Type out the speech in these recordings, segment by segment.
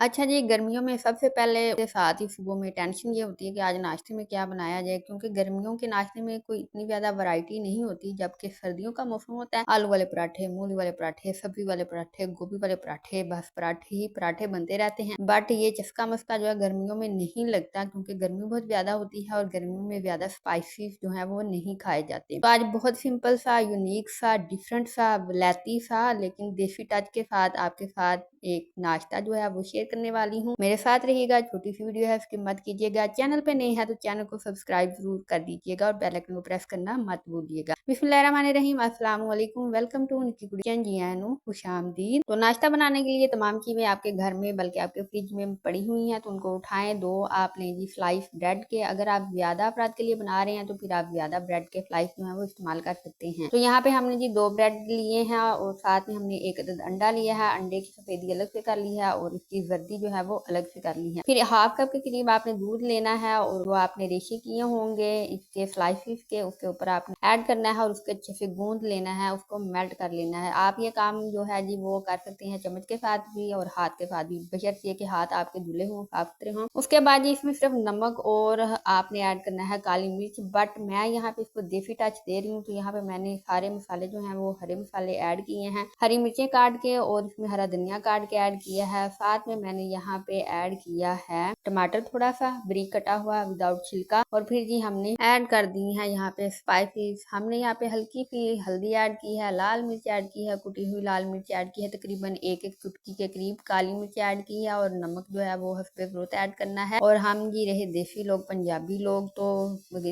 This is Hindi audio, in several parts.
अच्छा जी, गर्मियों में सबसे पहले के साथ ही सुबह में टेंशन ये होती है कि आज नाश्ते में क्या बनाया जाए, क्योंकि गर्मियों के नाश्ते में कोई इतनी ज़्यादा वैरायटी नहीं होती, जबकि सर्दियों का मौसम होता है। आलू वाले पराठे, मूली वाले पराठे, सब्जी वाले पराठे, गोभी वाले पराठे, बस पराठे ही पराठे बनते रहते हैं। बट ये चस्का-मस्का जो है गर्मियों में नहीं लगता, क्योंकि गर्मी बहुत ज़्यादा होती है और गर्मियों में ज़्यादा स्पाइसेस जो है वो नहीं खाए जाते। तो आज बहुत सिंपल सा, यूनिक सा, डिफरेंट सा, वैरायटी सा, लेकिन देसी टच के साथ आपके साथ एक नाश्ता जो है वो शेयर करने वाली हूँ। मेरे साथ रहिएगा, छोटी सी वीडियो है, स्किप मत कीजिएगा। चैनल पे नए हैं तो चैनल को सब्सक्राइब जरूर कर दीजिएगा और बेल आइकन को प्रेस करना मत भूलिएगा। बिस्मिल्लाहिर्रहमानिर्रहीम, अस्सलाम वालेकुम, वेलकम टू निकी कुकिंग जियानो, खुशामदीद। तो नाश्ता बनाने के लिए तमाम चीजें आपके घर में बल्कि आपके फ्रिज में पड़ी हुई हैं, तो उनको उठाएं। दो आप लें जी स्लाइस ब्रेड के। अगर आप ज्यादा अफराद के लिए बना रहे हैं तो फिर आप ज्यादा ब्रेड के स्लाइस जो है वो इस्तेमाल कर सकते हैं। तो यहाँ पे हमने जी 2 ब्रेड लिए हैं और साथ में हमने एक अदद अंडा लिया है। अंडे की सफेदी अलग से कर ली है और इसकी जर्दी जो है वो अलग से कर ली है। फिर हाफ कप के करीब आपने दूध लेना है और वो आपने रेशे किए होंगे इसके स्लाइसिस के, उसके ऊपर आपने ऐड करना है और उसके अच्छे से गूंद लेना है, उसको मेल्ट कर लेना है। आप ये काम जो है जी वो कर सकते हैं चम्मच के साथ भी और हाथ के साथ भी, बशर्ते कि हाथ आपके धुले हों, साफ सुथरे हों। उसके बाद जी इसमें सिर्फ नमक और आपने ऐड करना है काली मिर्च, बट मैं यहाँ पे इसको देसी टच दे रही हूँ, तो यहाँ पे मैंने सारे मसाले जो हैं वो हरे मसाले ऐड किए हैं, हरी मिर्चें काट के और इसमें हरा धनिया काट के ऐड किया है। साथ में मैंने यहाँ पे ऐड किया है टमाटर थोड़ा सा बारीक कटा हुआ विदाउट छिलका, और फिर जी हमने ऐड कर दी है यहाँ पे स्पाइसेस। हमने यहाँ पे हल्की सी हल्दी ऐड की है, लाल मिर्च ऐड की है, कुटी हुई लाल मिर्च ऐड की है, तकरीबन एक चुटकी के करीब काली मिर्च ऐड की है, और नमक जो है वो हस्बे ज़रूरत ऐड करना है। और हम जी रहे देसी लोग, पंजाबी लोग, तो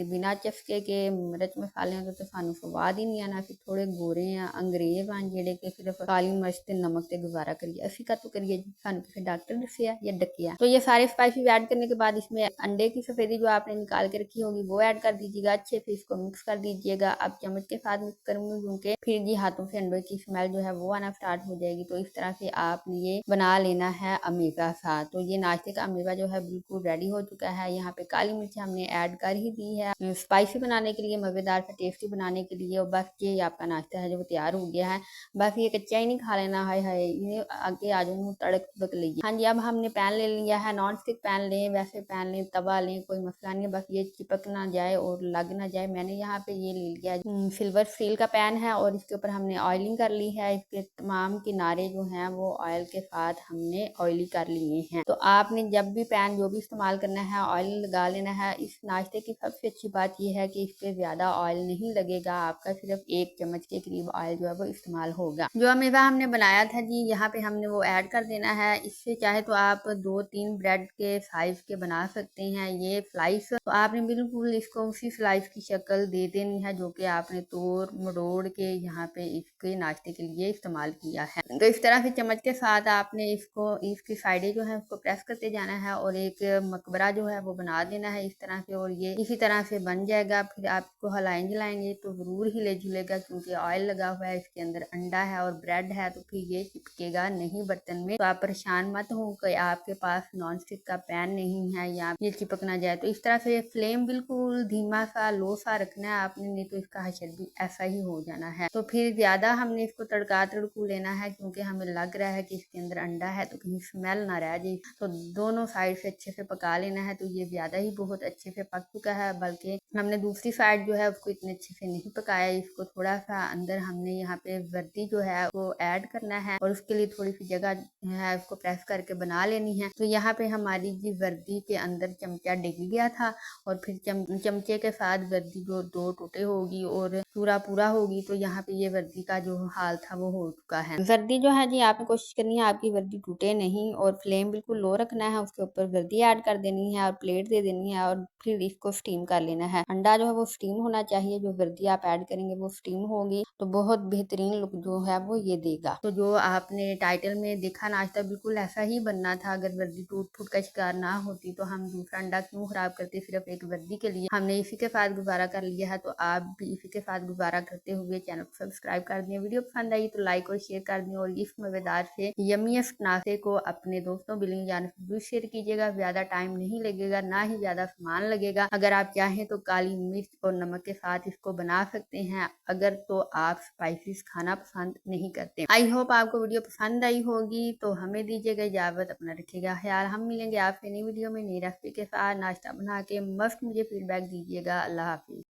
बिना चस्के के मिर्च मसाले तो सानू स्वाद ही नहीं आना। फिर थोड़े गोरे हैं अंग्रेज हैं जेडे के सिर्फ काली मिर्च ते नमक ते गुजारा करिए, असी का तो करिए जी, सानू किसी डॉक्टर दसिया या डकिया। तो ये सारे स्पाइसेस ऐड करने के बाद इसमें अंडे की सफेदी जो आपने निकाल के रखी होगी वो ऐड कर दीजिएगा। अच्छे से इसको मिक्स कर दीजिएगा। अब चम्मच के साथ मिक्स करूंगी क्योंकि फिर जी हाथों से अंडे की स्मेल जो है वो आना स्टार्ट हो जाएगी। तो इस तरह से आपने ये बना लेना है अमेज़ा सा। तो ये नाश्ते का अमेज़ा जो है बिल्कुल रेडी हो चुका है। यहाँ पे काली मिर्च हमने ऐड कर ही दी है स्पाइसी बनाने के लिए, मज़ेदार सा टेस्टी बनाने के लिए। और बस ये आपका नाश्ता है जो तैयार हो गया है। बस ये कच्चा ही नहीं खा लेना, हाय हाय ये आगे आ जाऊँ तड़क तड़क लीजिए। हाँ जी, अब हमने पैन ले लिया है, नॉन स्टिक पैन लें, वैसे पैन लें, तवा लें, कोई मसला नहीं है, बस ये चिपक ना जाए और लग ना जाए। मैंने यहाँ पे ये ले लिया सिल्वर स्टील का पैन है और इसके ऊपर हमने ऑयलिंग कर ली है। इसके तमाम किनारे जो हैं वो ऑयल के साथ हमने ऑयली कर लिए हैं। तो आपने जब भी पैन जो भी इस्तेमाल करना है ऑयल लगा लेना है। इस नाश्ते की सबसे अच्छी बात यह है कि इस पे ज्यादा ऑयल नहीं लगेगा, आपका सिर्फ 1 चम्मच के करीब ऑयल जो है वो इस्तेमाल होगा। जो अमेज़ा हमने बनाया था जी यहाँ पे हमने वो ऐड कर देना है। इससे चाहे तो आप 2-3 ब्रेड के साइज के बना सकते हैं ये स्लाइस। तो आपने बिल्कुल इसको उसी स्लाइस की शक्ल दे देनी है जो कि आपने तोड़ मरोड़ के यहाँ पे इसके नाश्ते के लिए इस्तेमाल किया है। तो इस तरह से चम्मच के साथ आपने इसको इसकी साइडें जो है उसको प्रेस करते जाना है और एक मकबरा जो है वो बना देना है इस तरह से, और ये इसी तरह से बन जाएगा। फिर आप इसको हिलाएं जलाएंगे तो जरूर हिले झुलेगा, क्योंकि ऑयल लगा हुआ है, इसके अंदर अंडा है और ब्रेड है, तो फिर ये चिपकेगा नहीं बर्तन में। तो आप परेशान मत हो कि आपके पास नॉन स्टिक का पैन नहीं है या ये चिपक ना जाए। तो इस तरह से फ्लेम बिल्कुल धीमा सा लो सा रखना है आपने, नहीं तो इसका हशर भी ऐसा ही हो जाना है। तो फिर ज्यादा हमने इसको तड़का तड़कू लेना है, क्योंकि हमें लग रहा है कि इसके अंदर अंडा है तो कहीं स्मेल ना रह जाए। तो दोनों साइड से अच्छे से पका लेना है। तो ये ज्यादा ही बहुत अच्छे से पक चुका है, बल्कि हमने दूसरी साइड जो है उसको इतने अच्छे से नहीं पकाया। इसको थोड़ा सा अंदर हमने यहाँ पे वर्दी जो है वो ऐड करना है और उसके लिए थोड़ी सी जगह है उसको प्रेस करके बना लेनी है। तो यहाँ पे हमारी जी वर्दी के अंदर चमचा डिग गया था और फिर चमचे के साथ वर्दी जो 2 टूटे होगी और पूरा पूरा होगी। तो यहाँ पे ये वर्दी का जो हाल था वो हो चुका है। वर्दी जो है जी आपने कोशिश करनी है आपकी वर्दी टूटे नहीं, और फ्लेम बिल्कुल लो रखना है। उसके ऊपर वर्दी ऐड कर देनी है और प्लेट दे देनी है और फिर इसको स्टीम कर लेना है। अंडा जो है वो स्टीम होना चाहिए, जो वर्दी आप ऐड करेंगे वो स्टीम होगी तो बहुत बेहतरीन लुक जो है वो ये देगा। तो जो आपने टाइटल में देखा नाश्ता बिल्कुल ऐसा ही बनना था। अगर वर्दी टूट फूट का शिकार ना होती तो हम दूसरा अंडा क्यों खराब करते सिर्फ एक वर्दी के लिए। हमने इसी के साथ गुजारा कर लिया है, तो आप भी इसी के साथ गुजारा करते हुए चैनल को सब्सक्राइब कर दिए। वीडियो पसंद आई तो लाइक और शेयर कर दिए, और इस मजेदार से यमीएस्ट नाश्ते को अपने दोस्तों बिलिंग जाने से शेयर कीजिएगा। ज्यादा टाइम नहीं लगेगा, ना ही ज्यादा सामान लगेगा। अगर आप चाहें तो काली मिर्च और नमक के साथ इसको बना सकते हैं, अगर तो आप स्पाइसेस खाना पसंद नहीं करते। आई होप आपको वीडियो पसंद आई होगी। तो हमें दीजिएगा आप अपना रखिएगा ख्याल। हम मिलेंगे आपसे नई वीडियो में नई रेसिपी के साथ। नाश्ता बना के मस्त मुझे फीडबैक दीजिएगा। अल्लाह हाफिज़।